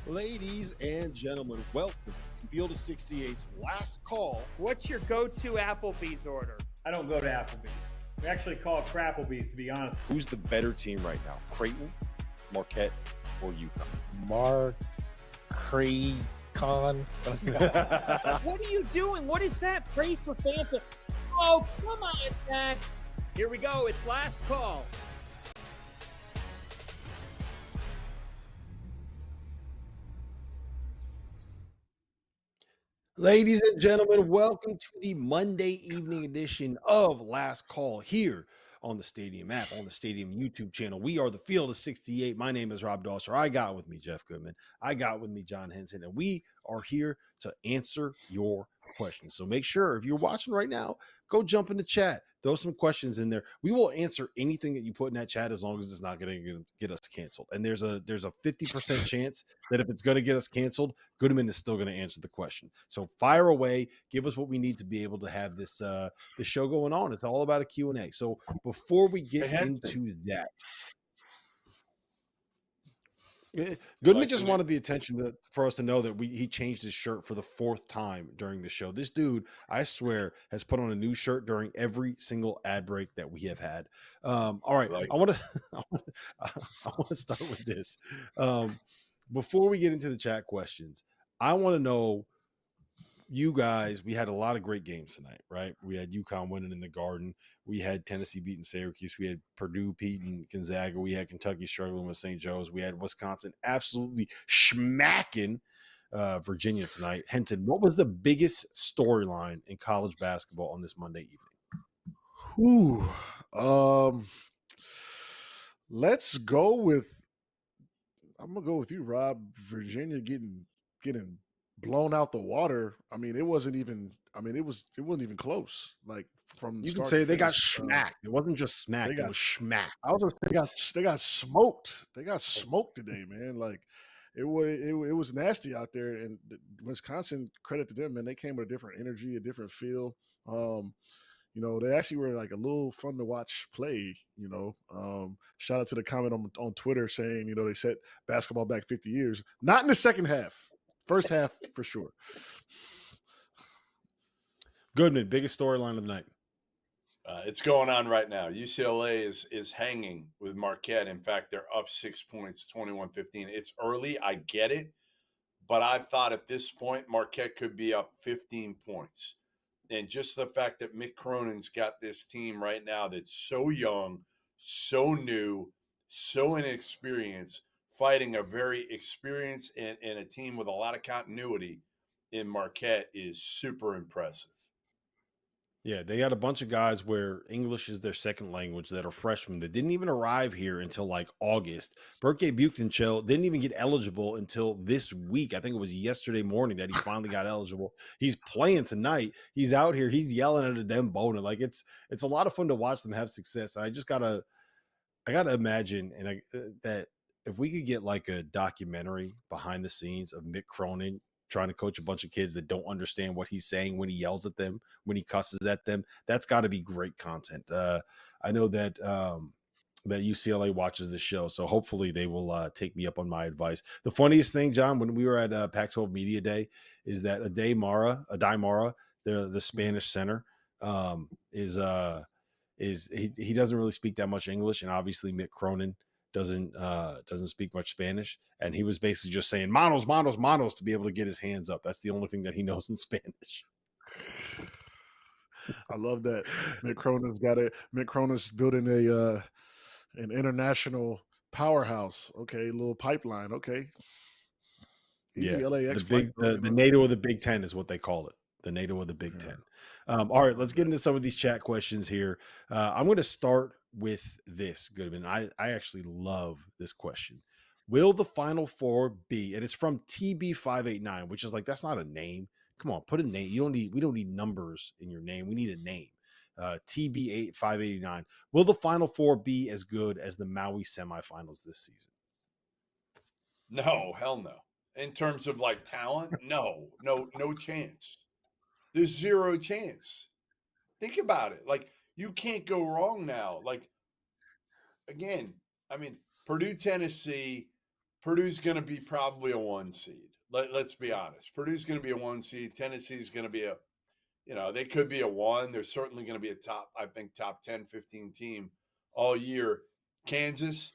Ladies and gentlemen, welcome to Field of 68's last call. What's your go-to Applebee's order? I don't go to Applebee's. We actually call it Crapplebee's, to be honest. Who's the better team right now, Creighton, Marquette, or UConn? What are you doing? What is that? Pray for Fanta. Oh, come on, Zach. Here we go. It's last call. Ladies and gentlemen, welcome to the Monday evening edition of Last Call here on the Stadium app, on the Stadium YouTube channel. We are the Field of 68. My name is Rob Dauster. I got with me Jeff Goodman. I got with me John Henson, and we are here to answer your questions. So make sure if you're watching right now, go jump in the chat. Throw some questions in there. We will answer anything that you put in that chat as long as it's not going to get us canceled. And there's a 50% chance that if it's going to get us canceled, Goodman is still going to answer the question. So fire away. Give us what we need to be able to have this show going on. It's all about a Q&A. So before we get into that, Goodman just wanted the attention for us to know that he changed his shirt for the fourth time during the show. This dude, I swear, has put on a new shirt during every single ad break that we have had. All right, I want to start with this. Before we get into the chat questions, I want to know, you guys, we had a lot of great games tonight, right? We had UConn winning in the Garden. We had Tennessee beating Syracuse. We had Purdue beating Gonzaga. We had Kentucky struggling with St. Joe's. We had Wisconsin absolutely smacking Virginia tonight. Henson, what was the biggest storyline in college basketball on this Monday evening? Let's go with, I'm going to go with you, Rob. Virginia getting blown out the water. I mean, it wasn't even even close. Like, from the you start can say to they got finish. smacked. It wasn't just smacked, it was smacked. I was just, they got smoked. They got smoked today, man. Like, it was nasty out there. And Wisconsin, credit to them, man. They came with a different energy, a different feel. They actually were like a little fun to watch play. Shout out to the comment on Twitter saying, they set basketball back 50 years. Not in the second half. First half, for sure. Goodman, biggest storyline of the night. It's going on right now. UCLA is hanging with Marquette. In fact, they're up 6 points, 21-15. It's early. I get it. But I thought at this point, Marquette could be up 15 points. And just the fact that Mick Cronin's got this team right now that's so young, so new, so inexperienced, fighting a very experienced and a team with a lot of continuity in Marquette is super impressive. Yeah, they got a bunch of guys where English is their second language that are freshmen that didn't even arrive here until like August. Berke Buchtenschel didn't even get eligible until this week. I think it was yesterday morning that he finally got eligible. He's playing tonight. He's out here. He's yelling at a damn boner. Like, it's a lot of fun to watch them have success. And I gotta imagine that if we could get like a documentary behind the scenes of Mick Cronin trying to coach a bunch of kids that don't understand what he's saying when he yells at them, when he cusses at them, that's got to be great content. I know that that UCLA watches the show, so hopefully they will take me up on my advice. The funniest thing, John, when we were at Pac-12 Media Day, is that Aday Mara, the Spanish center, he doesn't really speak that much English, and obviously Mick Cronin doesn't speak much Spanish, and he was basically just saying manos, manos, manos to be able to get his hands up. That's the only thing that he knows in Spanish. I love that. Mick Cronin's building an international powerhouse. Okay, little pipeline. Okay. Yeah, the NATO of the Big Ten is what they call it. The NATO of the Big Ten. All right, let's get into some of these chat questions here. I'm going to start with this, Goodman. I actually love this question. Will the Final Four be, and it's from TB589, which is like, that's not a name. Come on, put a name. We don't need numbers in your name. We need a name. TB589. Will the Final Four be as good as the Maui semifinals this season? No, hell no. In terms of like talent, no chance. There's zero chance. Think about it. Like, you can't go wrong now. Like, again, I mean, Purdue, Tennessee, Purdue's going to be probably a 1 seed. Let's be honest. Purdue's going to be a 1 seed. Tennessee's going to be they could be a 1. They're certainly going to be a top 10, 15 team all year. Kansas,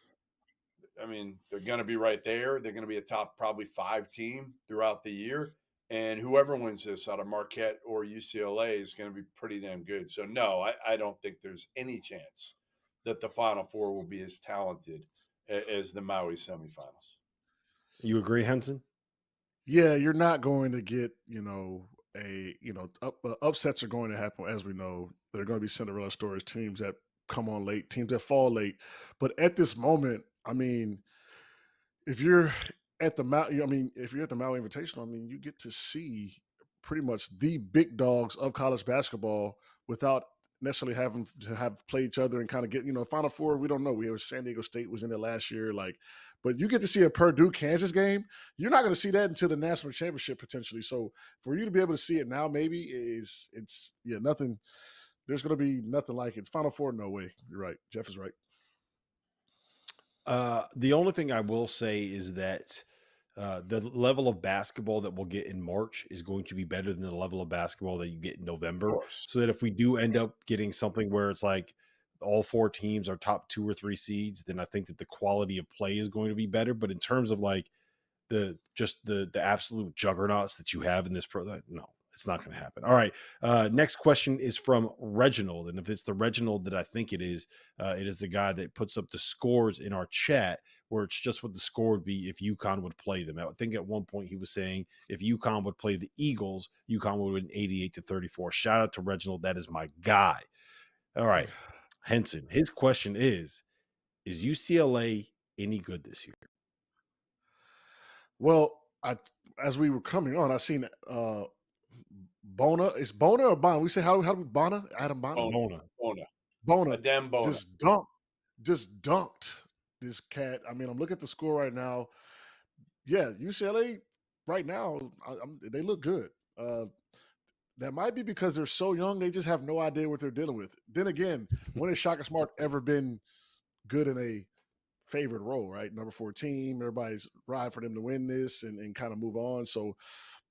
I mean, they're going to be right there. They're going to be a top probably 5 team throughout the year. And whoever wins this out of Marquette or UCLA is going to be pretty damn good. So, no, I don't think there's any chance that the Final Four will be as talented as the Maui semifinals. You agree, Henson? Yeah, you're not going to get, upsets are going to happen, as we know. There are going to be Cinderella stories, teams that come on late, teams that fall late. But at this moment, I mean, if you're at the Maui, if you're at the Maui Invitational, you get to see pretty much the big dogs of college basketball without necessarily having to have play each other and kind of get, Final Four. We don't know. We have San Diego State was in there last year, but you get to see a Purdue Kansas game. You're not going to see that until the national championship potentially. So for you to be able to see it now, maybe it's nothing. There's going to be nothing like it. Final Four, no way. You're right. Jeff is right. The only thing I will say is that the level of basketball that we'll get in March is going to be better than the level of basketball that you get in Of November. course. So that if we do end up getting something where it's like all 4 teams are top 2 or 3 seeds, then I think that the quality of play is going to be better. But in terms of like the absolute juggernauts that you have in this no, it's not going to happen. All right. Next question is from Reginald. And if it's the Reginald that I think it is the guy that puts up the scores in our chat, where it's just what the score would be if UConn would play them. I think at one point he was saying if UConn would play the Eagles, UConn would win 88-34. Shout out to Reginald. That is my guy. All right. Henson, his question is UCLA any good this year? Well, as we were coming on, I seen Bona. Is Bona or Bona? We say how do we Bona? Adam Bona. Bona Adem Bona. Just dunked this cat. I'm looking at the score right now. Yeah, UCLA right now, they look good. That might be because they're so young; they just have no idea what they're dealing with. Then again, when has Shaka Smart ever been good in a favored role, right? Number 4 team, everybody's ride for them to win this and kind of move on. So,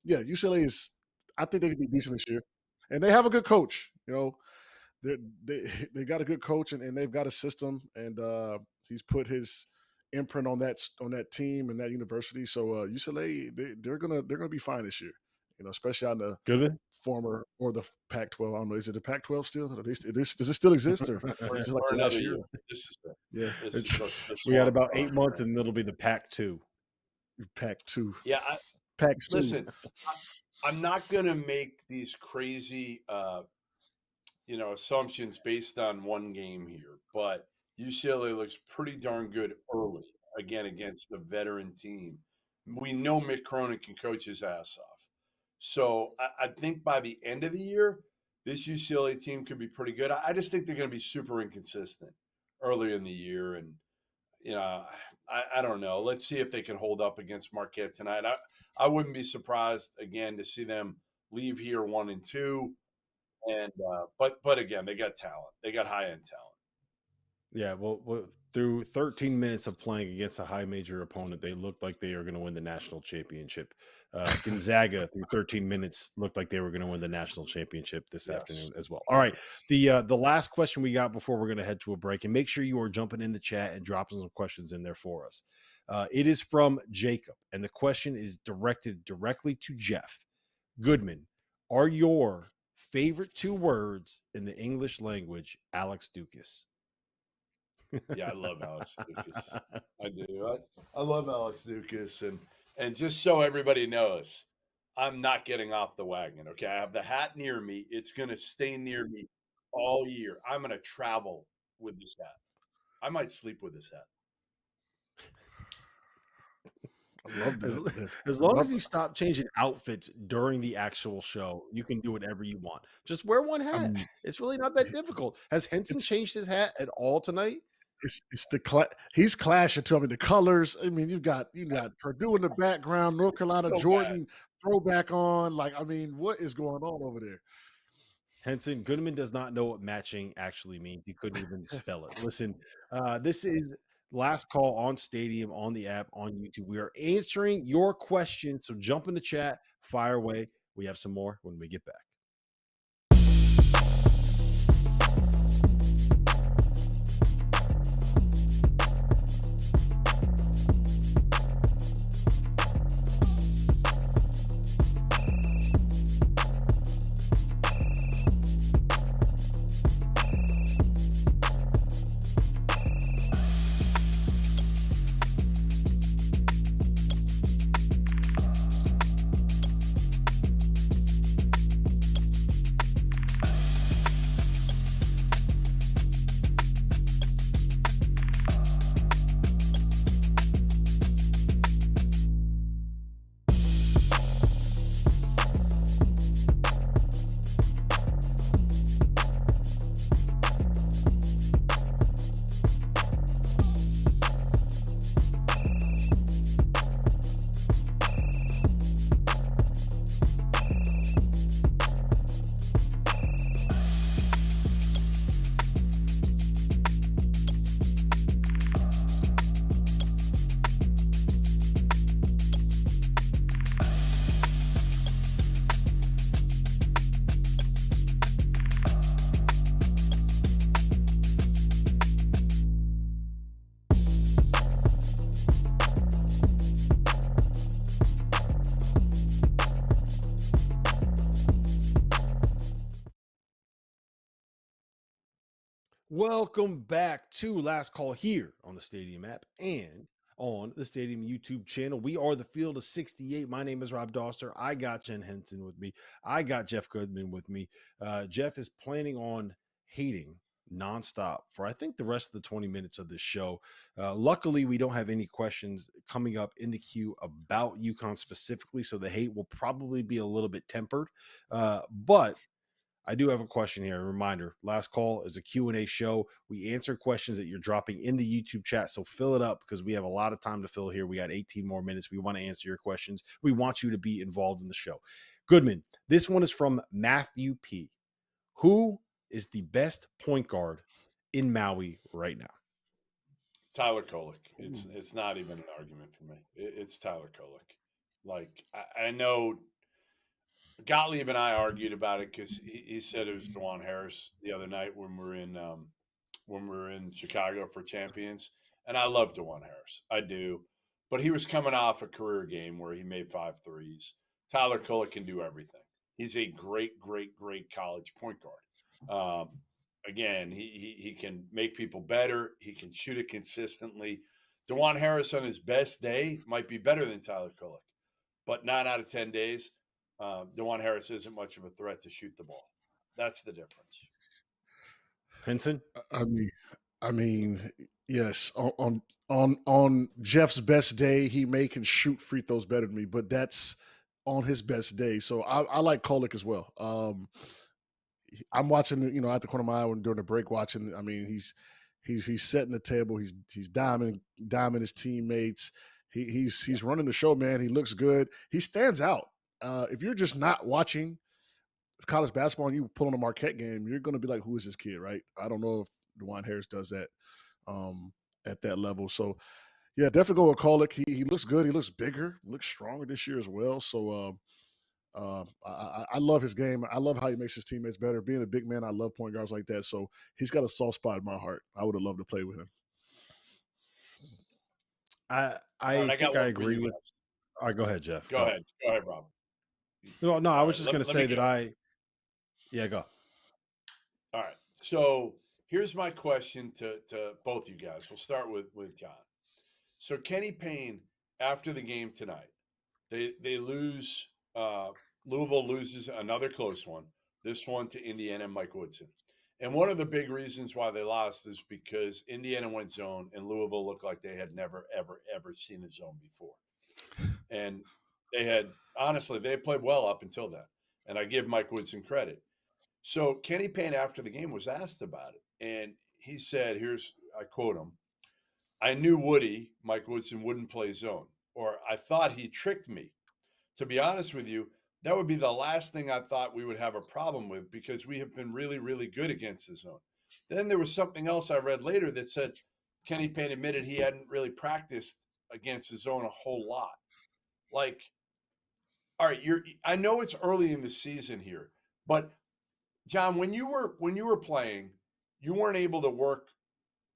yeah, UCLA I think they could be decent this year. And they have a good coach, they got a good coach and they've got a system and he's put his imprint on that team and that university. So UCLA, they're gonna be fine this year, especially on the Goodman? former or the Pac-12. I don't know. Is it the Pac-12 still? Does it still exist or is it like Or the last another year? year. This is Yeah, We got about 8 months and it'll be the Pac-2. Pac-2. Yeah, Pac-2. listen, I'm not going to make these crazy, assumptions based on one game here, but UCLA looks pretty darn good early, again, against the veteran team. We know Mick Cronin can coach his ass off. So I think by the end of the year, this UCLA team could be pretty good. I just think they're going to be super inconsistent early in the year. And, I don't know. Let's see if they can hold up against Marquette tonight. I wouldn't be surprised, again, to see them leave here 1-2. And but again, they got talent. They got high-end talent. Yeah, well, through 13 minutes of playing against a high major opponent, they looked like they were going to win the national championship. Gonzaga, through 13 minutes, looked like they were going to win the national championship this afternoon as well. All right, the last question we got before we're going to head to a break, and make sure you are jumping in the chat and dropping some questions in there for us. It is from Jacob, and the question is directed directly to Jeff. Goodman, are your favorite 2 words in the English language Alex Dukas? Yeah, I love Alex Dukas. I do. I love Alex Dukas, and just so everybody knows, I'm not getting off the wagon. Okay, I have the hat near me. It's going to stay near me all year. I'm going to travel with this hat. I might sleep with this hat. I love that. As long as you stop changing outfits during the actual show, you can do whatever you want. Just wear one hat. It's really not that difficult. Has Henson changed his hat at all tonight? It's he's clashing too. The colors. You've got Purdue in the background, North Carolina, So Jordan throwback on. What is going on over there? Henson, Goodman does not know what matching actually means. He couldn't even spell it. Listen, this is Last call on Stadium, on the app, on YouTube. We are answering your questions. So jump in the chat, fire away. We have some more when we get back. Welcome back to Last Call here on the Stadium app and on the Stadium YouTube channel. We are the Field of 68. My name is Rob Dauster. I got Jen Henson with me. I got Jeff Goodman with me. Jeff is planning on hating nonstop for I think the rest of the 20 minutes of this show. Luckily, we don't have any questions coming up in the queue about UConn specifically, so the hate will probably be a little bit tempered. But I do have a question here. A reminder, Last Call is a Q&A show. We answer questions that you're dropping in the YouTube chat, so fill it up because we have a lot of time to fill here. We got 18 more minutes. We want to answer your questions. We want you to be involved in the show. Goodman, this one is from Matthew P. Who is the best point guard in Maui right now? Tyler Kolek. It's not even an argument for me. It's Tyler Kolek. Like I know Gottlieb and I argued about it because he said it was DeJuan Harris the other night when we were in Chicago for Champions, and I love DeJuan Harris, I do, but he was coming off a career game where he made 5 threes. Tyler Kolek can do everything. He's a great, great, great college point guard. Again, he can make people better. He can shoot it consistently. DeJuan Harris on his best day might be better than Tyler Kolek, but 9 out of 10 days, DeJuan Harris isn't much of a threat to shoot the ball. That's the difference. Henson? I mean, I mean, yes. On Jeff's best day, he may can shoot free throws better than me, but that's on his best day. So I like Kolek as well. I'm watching, at the corner of my eye when during the break watching. I mean, he's setting the table. He's diming his teammates. He's running the show, man. He looks good. He stands out. If you're just not watching college basketball and you pull on a Marquette game, you're going to be like, who is this kid, right? I don't know if DeJuan Harris does that at that level. So, yeah, definitely go with Kolek. He looks good. He looks bigger, looks stronger this year as well. So, I love his game. I love how he makes his teammates better. Being a big man, I love point guards like that. So he's got a soft spot in my heart. I would have loved to play with him. I think I agree with. All right, go ahead, Jeff. Go ahead, Rob. No, I was just going to say that Yeah, go. All right. So here's my question to both you guys. We'll start with John. So Kenny Payne, after the game tonight, they lose. Louisville loses another close one. This one to Indiana and Mike Woodson. And one of the big reasons why they lost is because Indiana went zone and Louisville looked like they had never, ever, ever seen a zone before. And they had played well up until then. And I give Mike Woodson credit. So Kenny Payne, after the game, was asked about it. And he said, I quote him, "I knew Mike Woodson, wouldn't play zone, or I thought he tricked me. To be honest with you, that would be the last thing I thought we would have a problem with because we have been really, really good against the zone." Then there was something else I read later that said, Kenny Payne admitted he hadn't really practiced against his own a whole lot. Like, all right, I know it's early in the season here, but John, when you were playing, you weren't able to work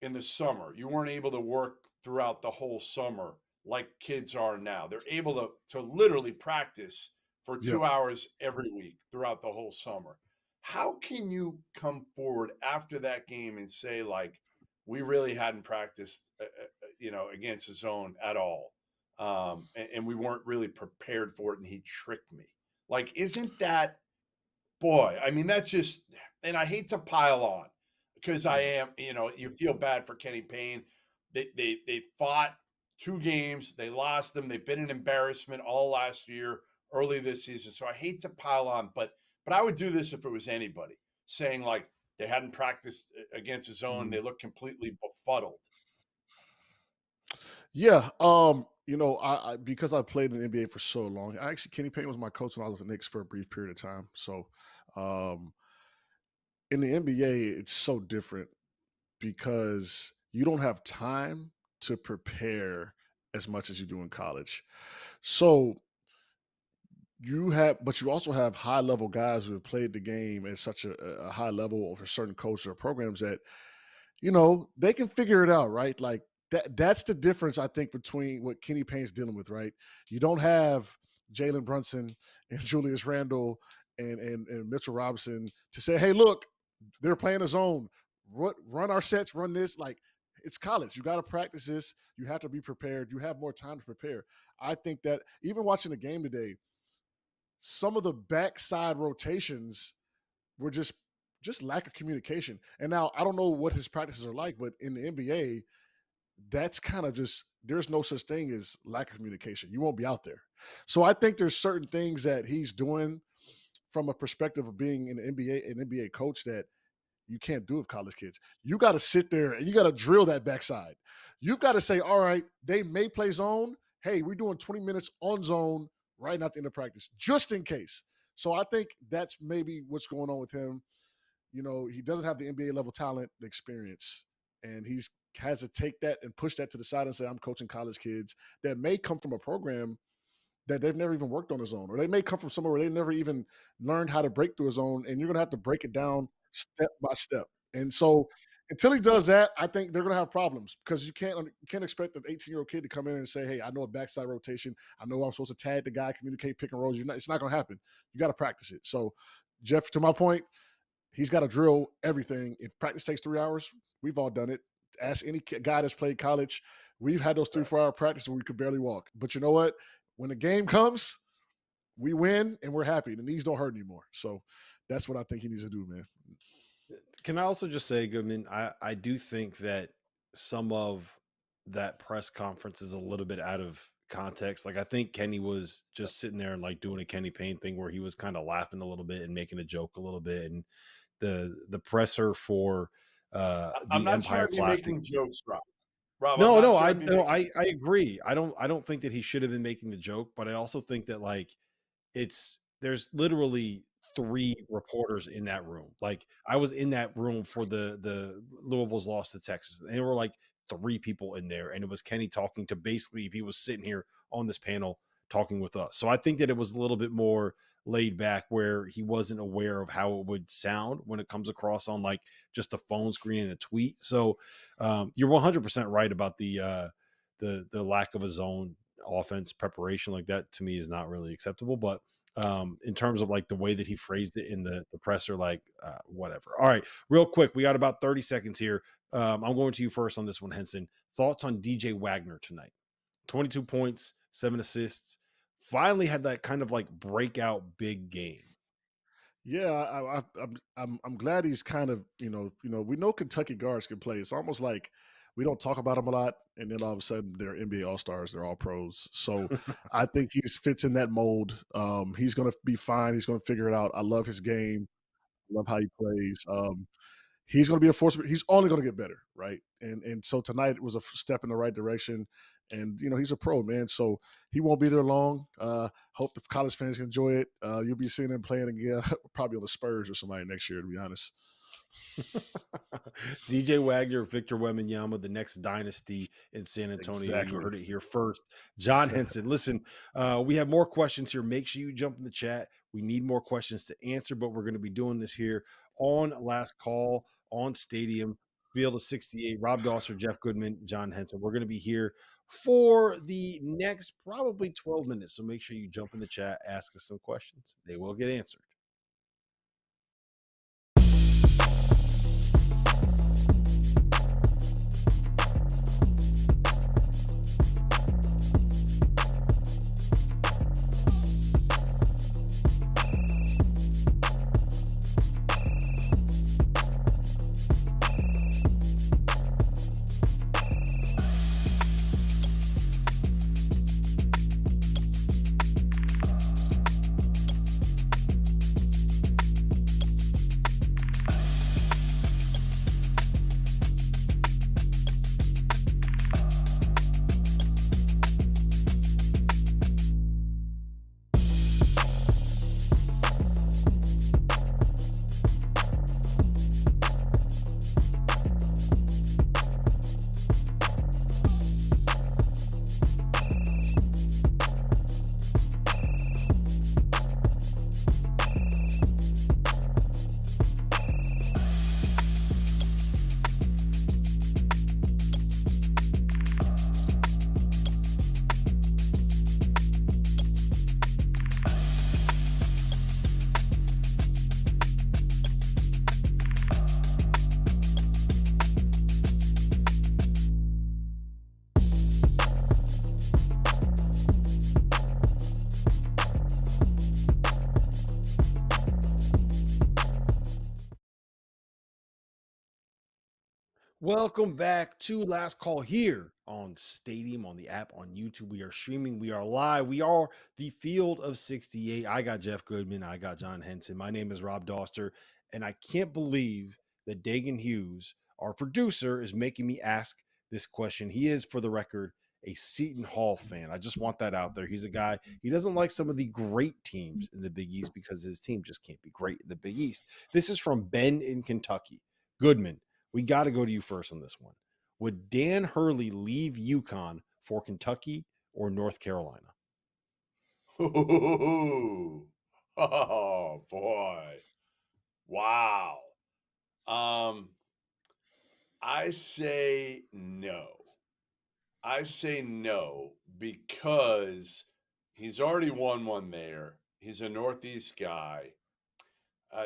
in the summer. You weren't able to work throughout the whole summer like kids are now. They're able to literally practice for Yeah. 2 hours every week throughout the whole summer. How can you come forward after that game and say, like, we really hadn't practiced, against his own at all, and we weren't really prepared for it, and he tricked me? Like, isn't that, boy, I mean, that's just, and I hate to pile on because I am, you feel bad for Kenny Payne. They fought 2 games, they lost them. They've been an embarrassment all last year, early this season. So I hate to pile on, but I would do this if it was anybody saying, like, they hadn't practiced against his own. Mhm. They look completely befuddled. Yeah. I because I played in the NBA for so long. Kenny Payne was my coach when I was at Knicks for a brief period of time. So um in the NBA, it's so different because you don't have time to prepare as much as you do in college. So but you also have high level guys who have played the game at such a high level over certain coaches or programs that they can figure it out, right? Like that's the difference, I think, between what Kenny Payne's dealing with, right? You don't have Jalen Brunson and Julius Randle and Mitchell Robinson to say, hey, look, they're playing a zone. Run our sets, run this. Like, it's college. You got to practice this. You have to be prepared. You have more time to prepare. I think that even watching the game today, some of the backside rotations were just lack of communication. And now I don't know what his practices are like, but in the NBA, that's kind of just there's no such thing as lack of communication. You won't be out there. So I think there's certain things that he's doing from a perspective of being an NBA coach that you can't do with college kids. You got to sit there and you got to drill that backside. You've got to say, all right, they may play zone. Hey, we're doing 20 minutes on zone right now at the end of practice, just in case. So I think that's maybe what's going on with him. He doesn't have the NBA level talent, the experience, and he's has to take that and push that to the side and say, I'm coaching college kids that may come from a program that they've never even worked on his own, or they may come from somewhere where they never even learned how to break through his own, and you're going to have to break it down step by step. And so until he does that, I think they're going to have problems because you can't expect an 18-year-old kid to come in and say, hey, I know a backside rotation. I know I'm supposed to tag the guy, communicate pick and rolls. It's not going to happen. You got to practice it. So, Jeff, to my point, he's got to drill everything. If practice takes 3 hours, we've all done it. Ask any guy that's played college. We've had those 3-4 hour practices where we could barely walk. But you know what? When the game comes, we win and we're happy. The knees don't hurt anymore. So that's what I think he needs to do, man. Can I also just say, Goodman, I do think that some of that press conference is a little bit out of context. Like, I think Kenny was just sitting there and like doing a Kenny Payne thing where he was kind of laughing a little bit and making a joke a little bit. And the presser for I'm the not sure Empire if you're Classic. making jokes, Rob. Rob, I'm No, not no, sure I if you're no, making. I agree. I don't think that he should have been making the joke, but I also think that like there's literally 3 reporters in that room. Like, I was in that room for the Louisville's loss to Texas. And there were like 3 people in there, and it was Kenny talking to basically if he was sitting here on this panel talking with us. So I think that it was a little bit more laid back where he wasn't aware of how it would sound when it comes across on like just a phone screen and a tweet. So you're 100% right about the lack of a zone offense preparation. Like, that to me is not really acceptable. But in terms of like the way that he phrased it in the presser, like whatever. All right, real quick, we got about 30 seconds here. I'm going to you first on this one, Henson. Thoughts on DJ Wagner tonight? 22 points, 7 assists. Finally had that kind of like breakout big game. Yeah, I'm glad he's kind of we know Kentucky guards can play. It's almost like we don't talk about them a lot, and then all of a sudden they're NBA All Stars, they're all pros. So I think he fits in that mold. He's going to be fine. He's going to figure it out. I love his game. I love how he plays. He's going to be a force. He's only going to get better, right? And so tonight was a step in the right direction. And he's a pro, man. So he won't be there long. Hope the college fans can enjoy it. You'll be seeing him playing again, probably on the Spurs or somebody next year, to be honest. DJ Wagner, Victor Wembanyama, the next dynasty in San Antonio. You Exactly. heard it here first. John Henson. Listen, we have more questions here. Make sure you jump in the chat. We need more questions to answer, but we're going to be doing this here on Last Call on Stadium, Field of 68. Rob Dauster, Jeff Goodman, John Henson. We're going to be here for the next probably 12 minutes. So make sure you jump in the chat, ask us some questions. They will get answered. Welcome back to Last Call here on Stadium, on the app, on YouTube. We are streaming, we are live, we are the Field of 68. I got Jeff Goodman, I got John Henson. My name is Rob Dauster, and I can't believe that Dagan Hughes, our producer, is making me ask this question. He is, for the record, a Seton Hall fan. I just want that out there. He's a guy, he doesn't like some of the great teams in the Big East because his team just can't be great in the Big East. This is from Ben in Kentucky. Goodman, we got to go to you first on this one. Would Dan Hurley leave UConn for Kentucky or North Carolina? Ooh. Oh boy. Wow. I say no. I say no because he's already won one there. He's a Northeast guy. Uh,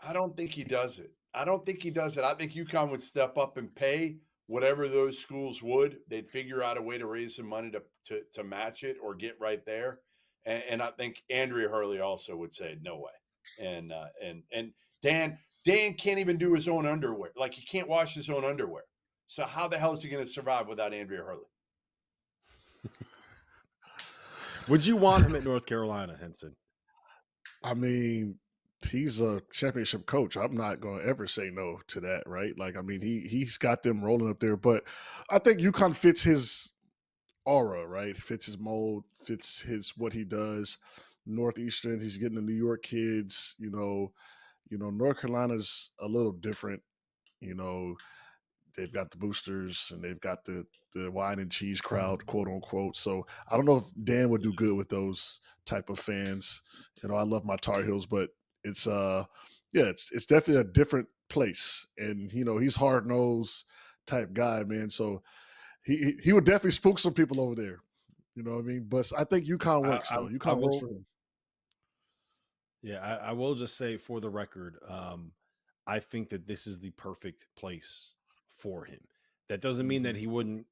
I don't think he does it. I don't think he does it. I think UConn would step up and pay whatever those schools would. They'd figure out a way to raise some money to match it or get right there. And I think Andrea Hurley also would say no way. And Dan can't even do his own underwear. Like he can't wash his own underwear. So how the hell is he going to survive without Andrea Hurley? Would you want him at North Carolina, Henson? I mean, he's a championship coach. I'm not going to ever say no to that, right? Like, I mean, he's got them rolling up there, but I think UConn fits his aura, right? Fits his mold, fits his what he does. Northeastern, he's getting the New York kids. North Carolina's a little different. You know, they've got the boosters and they've got the wine and cheese crowd, quote unquote. So I don't know if Dan would do good with those type of fans. I love my Tar Heels, but it's it's definitely a different place. And he's hard nosed type guy, man. So he would definitely spook some people over there. You know what I mean? But I think UConn works though. I UConn works will. for him. Yeah, I will just say for the record, I think that this is the perfect place for him. That doesn't mean that he wouldn't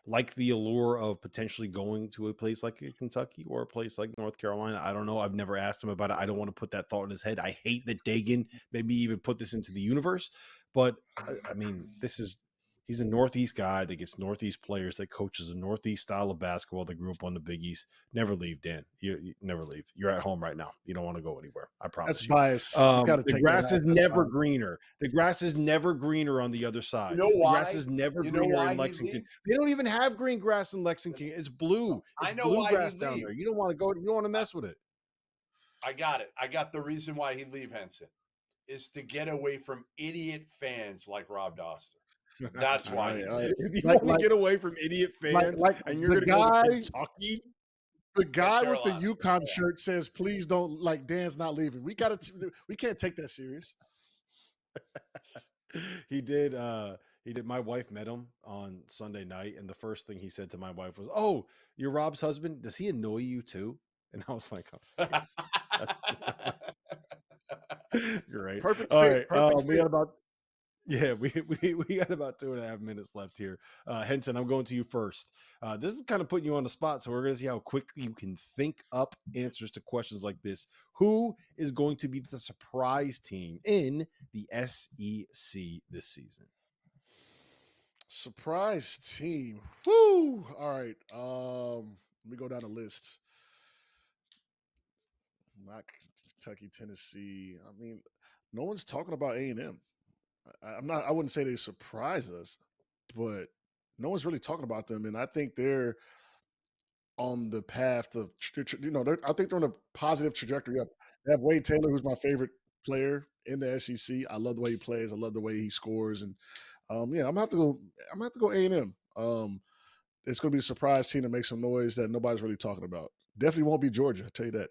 like the allure of potentially going to a place like Kentucky or a place like North Carolina. I don't know. I've never asked him about it. I don't want to put that thought in his head. I hate that Dagan maybe even put this into the universe. But I mean, he's a Northeast guy that gets Northeast players, that coaches a Northeast style of basketball that grew up on the Big East. Never leave, Dan. You never leave. You're at home right now. You don't want to go anywhere. I promise That's you. bias. You got to The take grass that is out. That's never bias. greener. The grass is never greener on the other side. You know The why? grass is never You know greener why in he Lexington. leaves? They don't even have green grass in Lexington. It's blue. I It's know why he bluegrass down there. leaves. You don't want to go. You don't want to mess with it. I got it. I got the reason why he'd leave Henson. is to get away from idiot fans like Rob Dauster. That's All why right, he all did right. it. If you Like, want to like, get away from idiot fans like and you're the going to go to guy, Kentucky, the North guy with the Carolina. UConn shirt says, "Please don't like Dan's not leaving." We can't take that serious. he did. He did. My wife met him on Sunday night, and the first thing he said to my wife was, "Oh, you're Rob's husband. Does he annoy you too?" And I was like, "Oh, you're right." Perfect All fit. right. Perfect We fit. got about we got about 2.5 minutes left here. Henson, I'm going to you first. This is kind of putting you on the spot, so we're going to see how quickly you can think up answers to questions like this. Who is going to be the surprise team in the SEC this season? Surprise team. Woo! All right. Let me go down the list. Not Kentucky, Tennessee. I mean, no one's talking about A&M. I'm not. I wouldn't say they surprise us, but no one's really talking about them, and I think they're on the path of I think they're on a positive trajectory up. They have Wade Taylor, who's my favorite player in the SEC. I love the way he plays. I love the way he scores, and yeah, I'm gonna have to go. I'm gonna have to go A&M. It's gonna be a surprise team to make some noise that nobody's really talking about. Definitely won't be Georgia. I'll tell you that.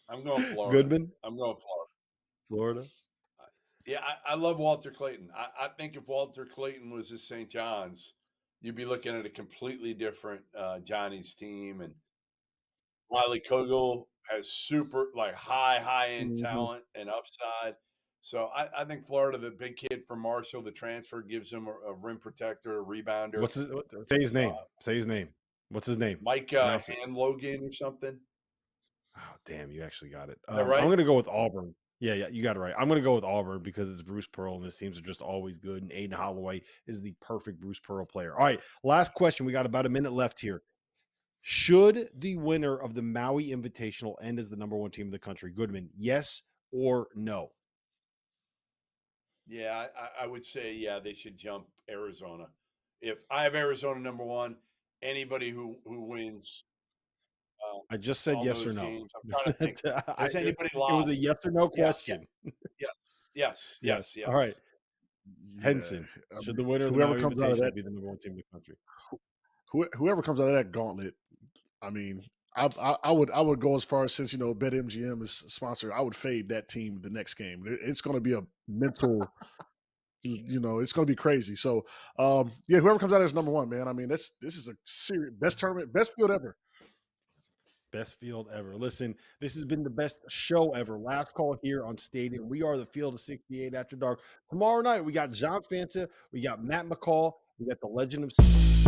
I'm going Florida. Goodman, I'm going Florida. Florida. Yeah, I love Walter Clayton. I think if Walter Clayton was at St. John's, you'd be looking at a completely different Johnny's team. And Riley Kugel has super high end Mhm. talent and upside. So I think Florida, the big kid from Marshall, the transfer gives him a rim protector, a rebounder. Say his name. Say his name. What's his name? Mike Pronounce it. Logan or something. Oh, damn, you actually got it. Is that I'm right? going to go with Auburn. Yeah, you got it right. I'm going to go with Auburn because it's Bruce Pearl, and his teams are just always good. And Aiden Holloway is the perfect Bruce Pearl player. All right, last question. We got about a minute left here. Should the winner of the Maui Invitational end as the number one team in the country? Goodman, yes or no? Yeah, I would say, yeah, they should jump Arizona. If I have Arizona number one, anybody who wins I just said all yes or those no. games, I'm trying to think. Has anybody It was a lost? yes or no Yeah, question. yeah, yes, Yes. yes, All right. yes. Yeah, Henson, I should mean, the winner of the whoever Maui comes out of Invitational that, be the number one team in the country? whoever comes out of that gauntlet, I mean, I would go as far as, since BetMGM is sponsor, I would fade that team the next game. It's going to be a mental, it's going to be crazy. So, yeah, whoever comes out as number one, man. I mean, this is a serious best tournament, best field ever. Best field ever. Listen, this has been the best show ever. Last call here on Stadium. We are the Field of 68 After Dark. Tomorrow night, we got John Fanta, we got Matt McCall, we got the Legend of